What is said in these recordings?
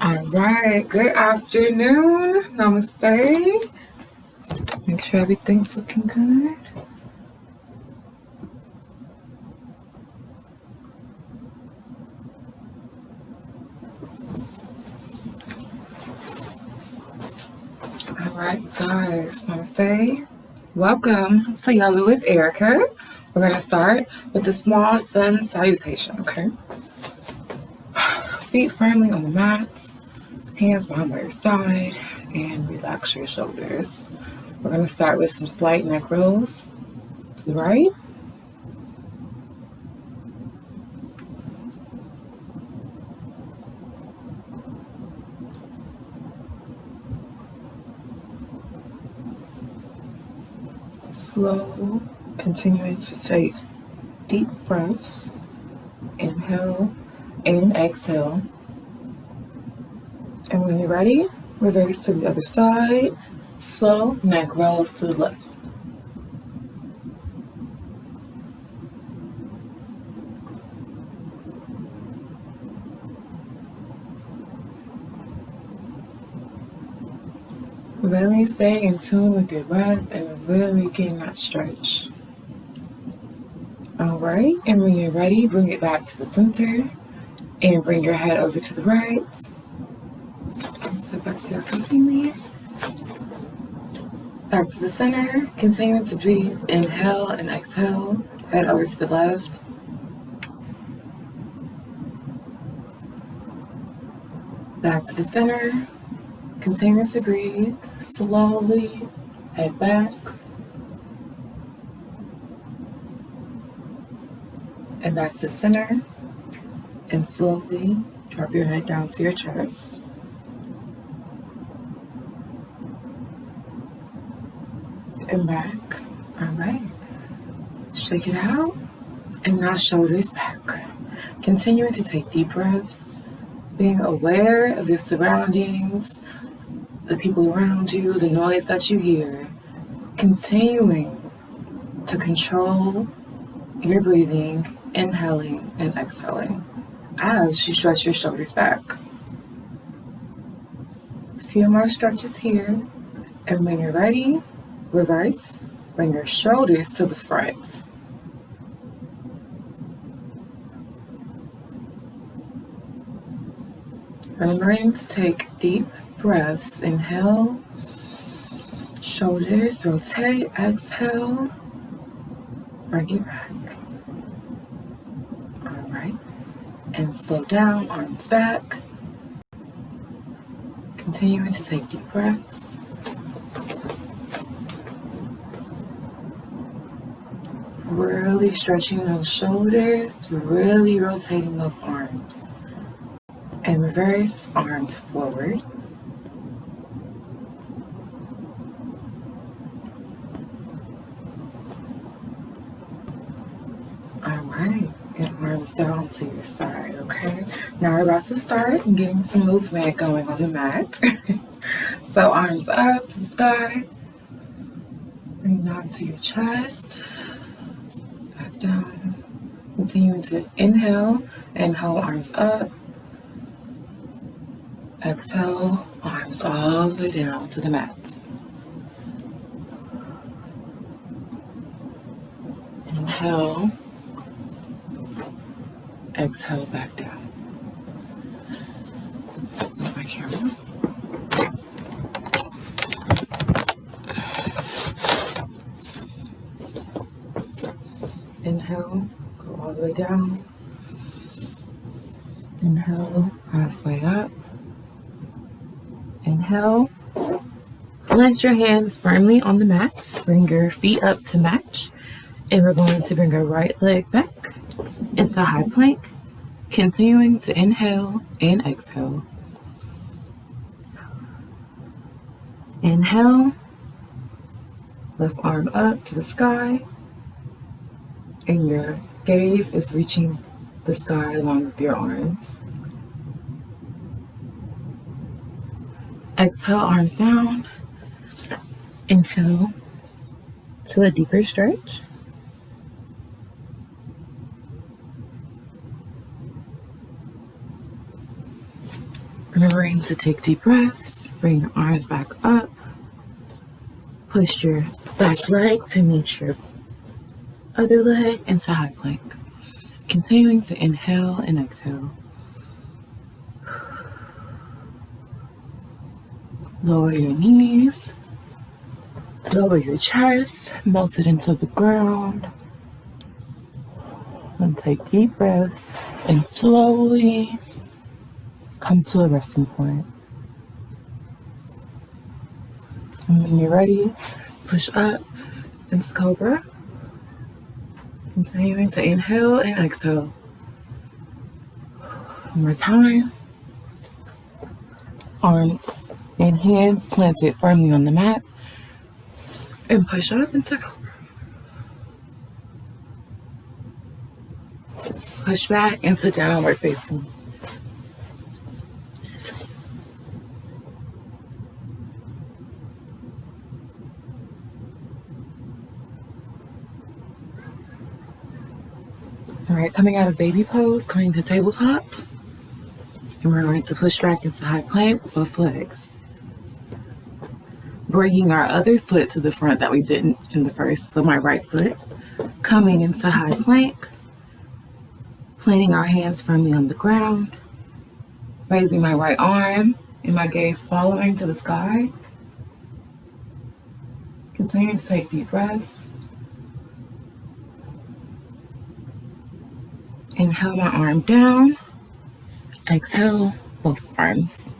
All right, good afternoon. Namaste. Make sure everything's looking good. All right, guys, namaste. Welcome to Yoga with Erica. We're going to start with the small sun salutation, okay? Feet firmly on the mat, hands behind by your side, and relax your shoulders. We're going to start with some slight neck rolls to the right. Slow, continuing to take deep breaths. Inhale and exhale. And when you're ready, reverse to the other side. Slow neck rolls to the left. Really stay in tune with your breath and really getting that stretch. All right, and when you're ready, bring it back to the center and bring your head over to the right. Step back to your continue. Back to the center, continue to breathe. Inhale and exhale, head over to the left. Back to the center, continue to breathe. Slowly, head back. And back to the center, and slowly drop your head down to your chest. And back. All right. Shake it out. And now shoulders back. Continuing to take deep breaths, being aware of your surroundings, the people around you, the noise that you hear. Continuing to control your breathing, inhaling and exhaling as you stretch your shoulders back. A few more stretches here. And when you're ready, reverse, bring your shoulders to the front. Remembering to take deep breaths. Inhale, shoulders rotate, exhale, bring it back. All right, and slow down, arms back. Continuing to take deep breaths. Really stretching those shoulders, really rotating those arms. And reverse, arms forward. All right, and arms down to your side, okay? Now we're about to start getting some movement going on the mat. So arms up to the sky. Bring down to your chest. Back down. Continuing to inhale, arms up. Exhale, arms all the way down to the mat. Inhale, exhale, back down. Move my camera. Inhale, go all the way down. Inhale, halfway up. Inhale, plant your hands firmly on the mat. Bring your feet up to match. And we're going to bring our right leg back into high plank. Continuing to inhale and exhale. Inhale, left arm up to the sky. And your gaze is reaching the sky along with your arms. Exhale, arms down. Inhale to a deeper stretch. Remembering to take deep breaths, bring your arms back up, push your back leg to meet your other leg into high plank. Continuing to inhale and exhale. Lower your knees, lower your chest, melt it into the ground. And take deep breaths and slowly come to a resting point. And when you're ready, push up into Cobra. Continuing to inhale and exhale. One more time. Arms and hands planted firmly on the mat. And push up into Cobra. Push back into downward facing. All right, coming out of baby pose, coming to tabletop. And we're going to push back into high plank with both legs. Bringing our other foot to the front that we didn't in the first, so my right foot. Coming into high plank. Planting our hands firmly on the ground. Raising my right arm and my gaze following to the sky. Continue to take deep breaths. Inhale my arm down. Exhale both arms.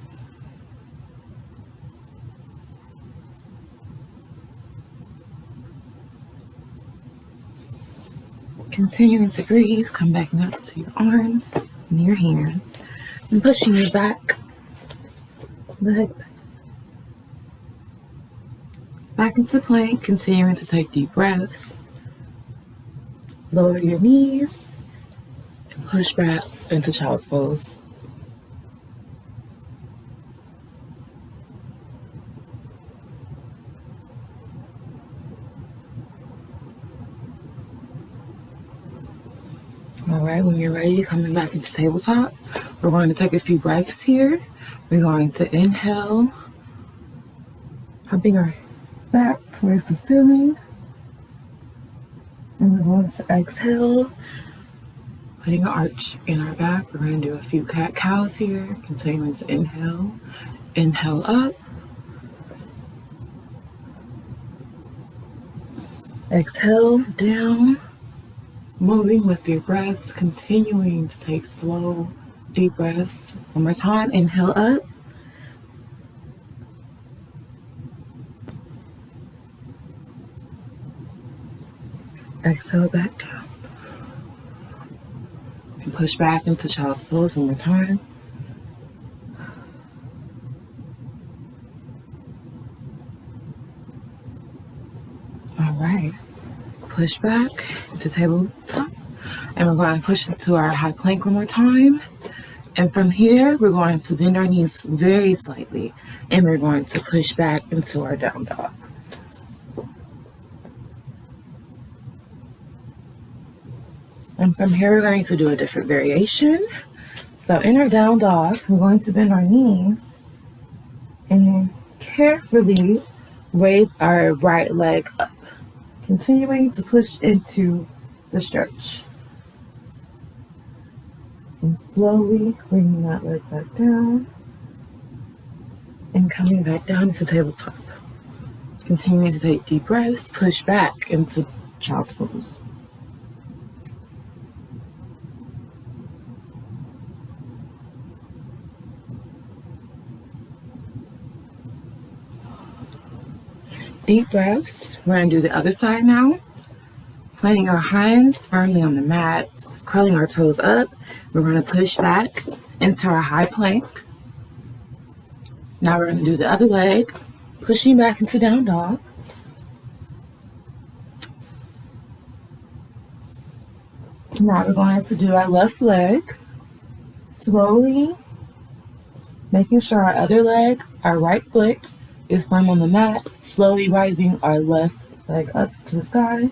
Continuing to breathe, come back up to your arms and your hands and pushing your back leg back into plank, continuing to take deep breaths. Lower your knees and push back into child's pose. All right, when you're ready, coming back into tabletop, we're going to take a few breaths here. We're going to inhale, humping our back towards the ceiling. And we're going to exhale, putting an arch in our back. We're going to do a few cat-cows here, continuing to inhale. Inhale up. Exhale down. Moving with your breaths, continuing to take slow, deep breaths. One more time, inhale up. Exhale back down. And push back into child's pose one more time. All right. Push back to tabletop, and we're going to push into our high plank one more time. And from here, we're going to bend our knees very slightly, and we're going to push back into our down dog. And from here, we're going to do a different variation. So in our down dog, we're going to bend our knees and carefully raise our right leg up. Continuing to push into the stretch. And slowly bringing that leg back down. And coming back down into tabletop. Continuing to take deep breaths, push back into child's pose. Deep breaths. We're going to do the other side now. Planting our hands firmly on the mat, curling our toes up. We're going to push back into our high plank. Now we're going to do the other leg, pushing back into down dog. Now we're going to do our left leg, slowly making sure our other leg, our right foot, is firm on the mat, slowly rising our left leg up to the sky,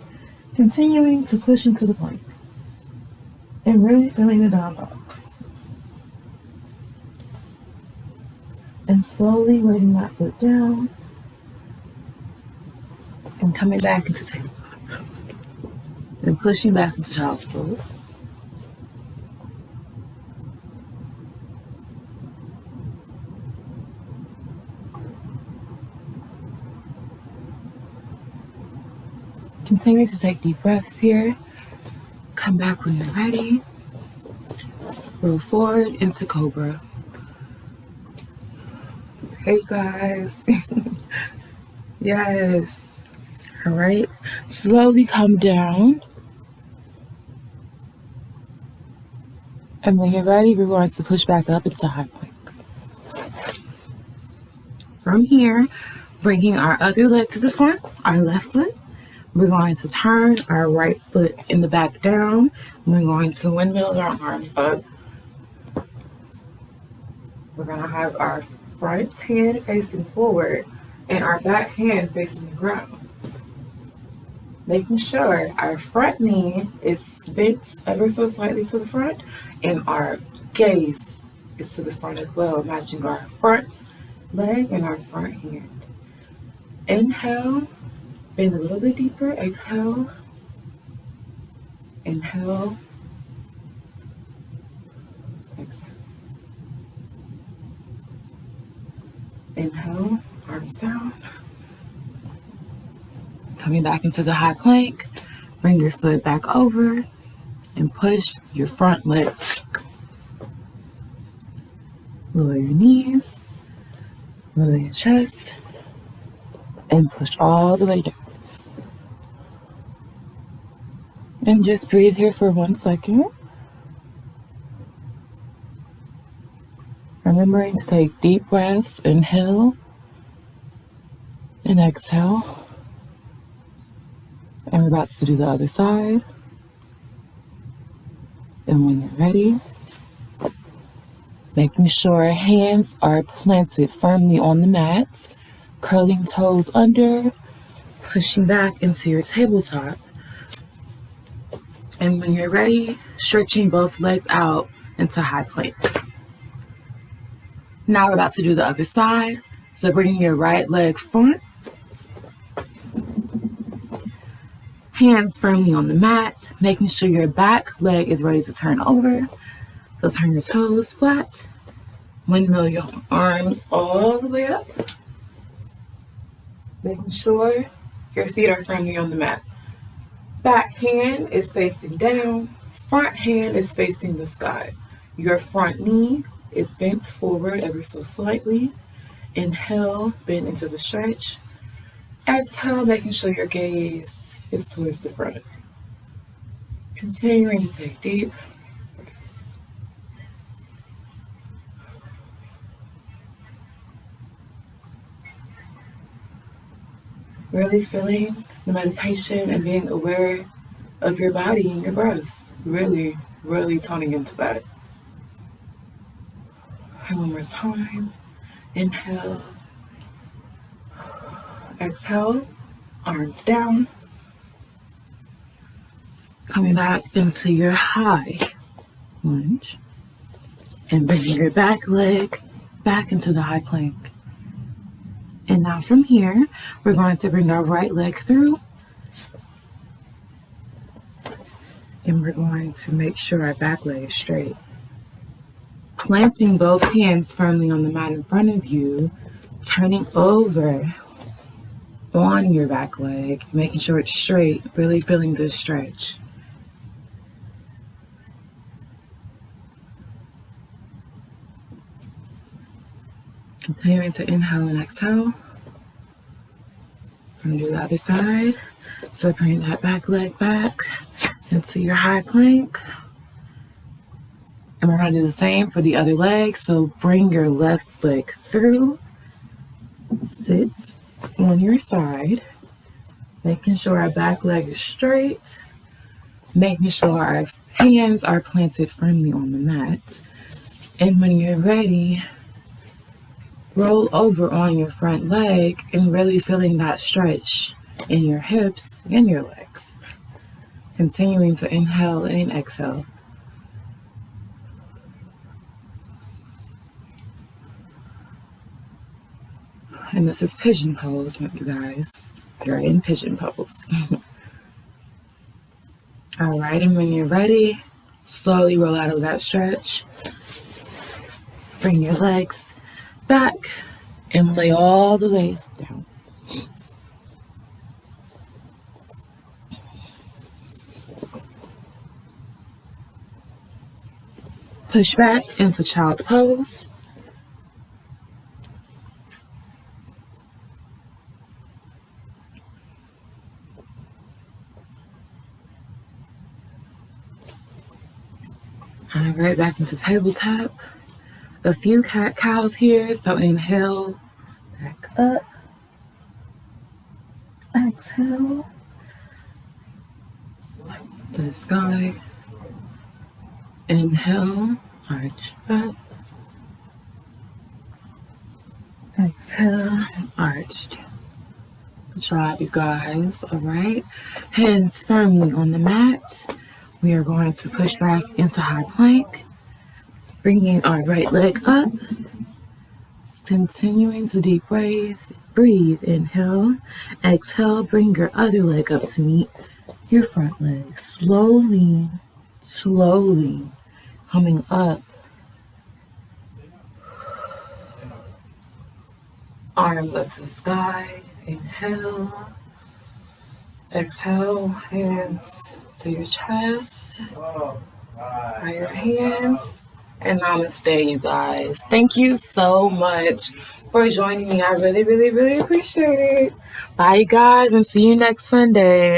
continuing to push into the plank, and really feeling the down dog. And slowly weighting that foot down and coming back into tabletop. And pushing back into child's pose. Continue to take deep breaths here. Come back when you're ready. Roll forward into Cobra. Hey guys. Yes. All right. Slowly come down. And when you're ready, we're going to push back up into high plank. From here, bringing our other leg to the front, our left foot. We're going to turn our right foot in the back down. We're going to windmill our arms up. We're going to have our front hand facing forward and our back hand facing the ground. Making sure our front knee is bent ever so slightly to the front and our gaze is to the front as well, matching our front leg and our front hand. Inhale. Bend a little bit deeper. Exhale. Inhale. Exhale. Inhale. Arms down. Coming back into the high plank. Bring your foot back over and push your front leg back. Lower your knees. Lower your chest. And push all the way down. And just breathe here for 1 second. Remembering to take deep breaths. Inhale and exhale. And we're about to do the other side. And when you're ready, making sure hands are planted firmly on the mat, curling toes under, pushing back into your tabletop. And when you're ready, stretching both legs out into high plank. Now we're about to do the other side. So bringing your right leg front. Hands firmly on the mat, making sure your back leg is ready to turn over. So turn your toes flat. Windmill your arms all the way up. Making sure your feet are firmly on the mat. Back hand is facing down. Front hand is facing the sky. Your front knee is bent forward ever so slightly. Inhale, bend into the stretch. Exhale, making sure your gaze is towards the front. Continuing to take deep breaths. Really feeling the meditation and being aware of your body and your breaths. Really, really tuning into that. And one more time. Inhale. Exhale. Arms down. Coming back into your high lunge. And bringing your back leg back into the high plank. And now from here, we're going to bring our right leg through. And we're going to make sure our back leg is straight. Planting both hands firmly on the mat in front of you, turning over on your back leg, making sure it's straight, really feeling this stretch. Continuing to inhale and exhale. We're going to do the other side. So bring that back leg back into your high plank. And we're going to do the same for the other leg. So bring your left leg through. Sit on your side. Making sure our back leg is straight. Making sure our hands are planted firmly on the mat. And when you're ready, roll over on your front leg and really feeling that stretch in your hips and your legs. Continuing to inhale and exhale. And this is pigeon pose, you guys. You're in pigeon pose. All right, and when you're ready, slowly roll out of that stretch. Bring your legs back and lay all the way down. Push back into child's pose. All right, back into tabletop. A few cat-cows here, so inhale, back up. Exhale. To the sky. Inhale, arch up. Exhale, arched. Good job, you guys. All right. Hands firmly on the mat. We are going to push back into high plank. Bringing our right leg up. Continuing to deep breathe. Breathe. Inhale. Exhale. Bring your other leg up to meet your front leg. Slowly, slowly coming up. Arms up to the sky. Inhale. Exhale. Hands to your chest. By your hands. And namaste, you guys. Thank you so much for joining me. I really, really, really appreciate it. Bye, you guys, and see you next Sunday.